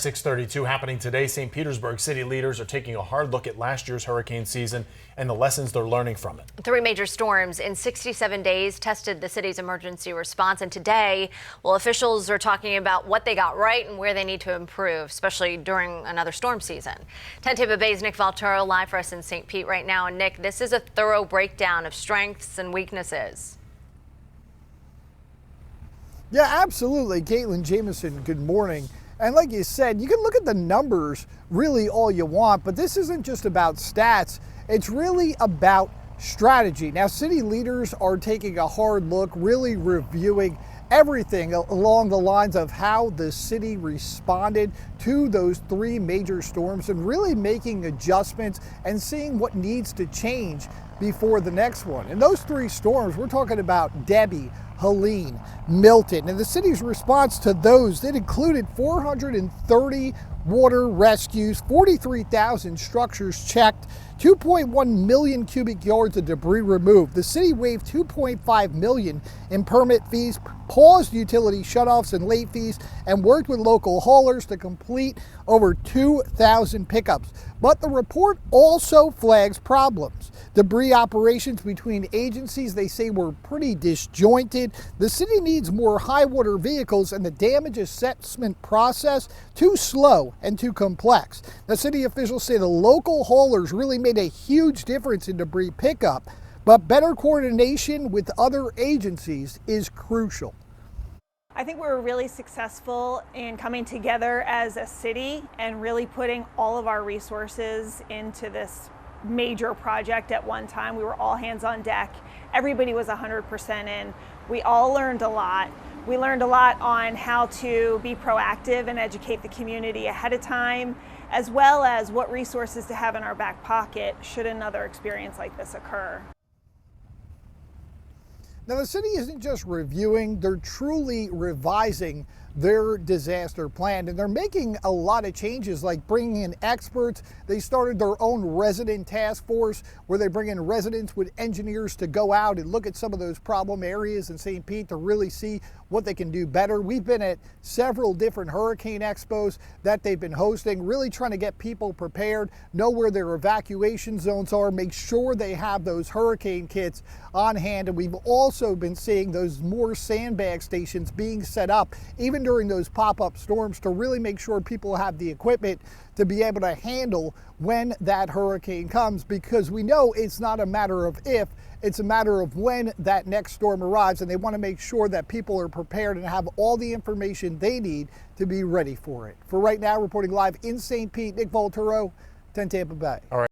6:32 happening today. St. Petersburg city leaders are taking a hard look at last year's hurricane season and the lessons they're learning from it. 3 major storms in 67 days tested the city's emergency response, and today, well, officials are talking about what they got right and where they need to improve, especially during another storm season. 10 Tampa Bay's Nick Valtero live for us in St. Pete right now. And Nick, this is a thorough breakdown of strengths and weaknesses. Yeah, absolutely. Caitlin Jameson, good morning. And like you said, you can look at the numbers really all you want, but this isn't just about stats. It's really about strategy. Now, city leaders are taking a hard look, really reviewing everything along the lines of how the city responded to those 3 major storms and really making adjustments and seeing what needs to change before the next one. And those 3 storms, we're talking about Debbie, Helene, Milton, and the city's response to those, that included 430 water rescues, 43,000 structures checked, 2.1 million cubic yards of debris removed. The city waived $2.5 million in permit fees, paused utility shutoffs and late fees, and worked with local haulers to complete over 2,000 pickups. But the report also flags problems. Debris operations between agencies, they say, were pretty disjointed. The city needs more high water vehicles, and the damage assessment process too slow and too complex. The city officials say the local haulers really made a huge difference in debris pickup, but better coordination with other agencies is crucial. I think we were really successful in coming together as a city and really putting all of our resources into this major project at one time. We were all hands on deck. Everybody was 100% in. We all learned a lot. We learned a lot on how to be proactive and educate the community ahead of time, as well as what resources to have in our back pocket should another experience like this occur. Now, the city isn't just reviewing, they're truly revising their disaster plan, and they're making a lot of changes, like bringing in experts. They started their own resident task force where they bring in residents with engineers to go out and look at some of those problem areas in St. Pete to really see what they can do better. We've been at several different hurricane expos that they've been hosting, really trying to get people prepared, know where their evacuation zones are, make sure they have those hurricane kits on hand. And we've also been seeing those more sandbag stations being set up, even during those pop-up storms, to really make sure people have the equipment to be able to handle when that hurricane comes, because we know it's not a matter of if, it's a matter of when that next storm arrives, and they want to make sure that people are prepared and have all the information they need to be ready for it. For right now, reporting live in St. Pete, Nick Valtero, 10 Tampa Bay. All right.